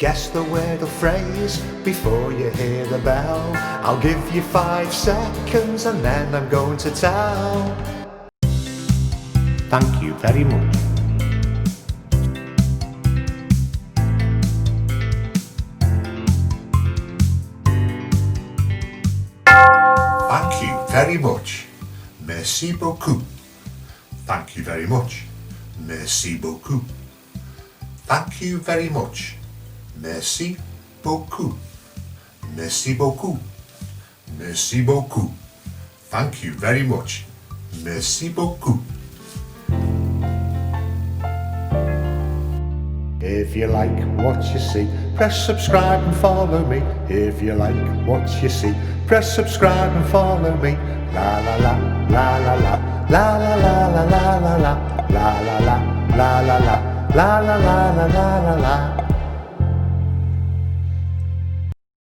Guess the word or phrase before you hear the bell. I'll give you 5 seconds and then I'm going to tell. Thank you very much. Thank you very much. Merci beaucoup. Thank you very much. Merci beaucoup. Thank you very much. Merci beaucoup. Merci beaucoup. Merci beaucoup. Thank you very much. Merci beaucoup. If you like what you see, press subscribe and follow me. If you like what you see, press subscribe and follow me. La la la, la la la, la la la la la la la, la la la, la la la, la la la la la la.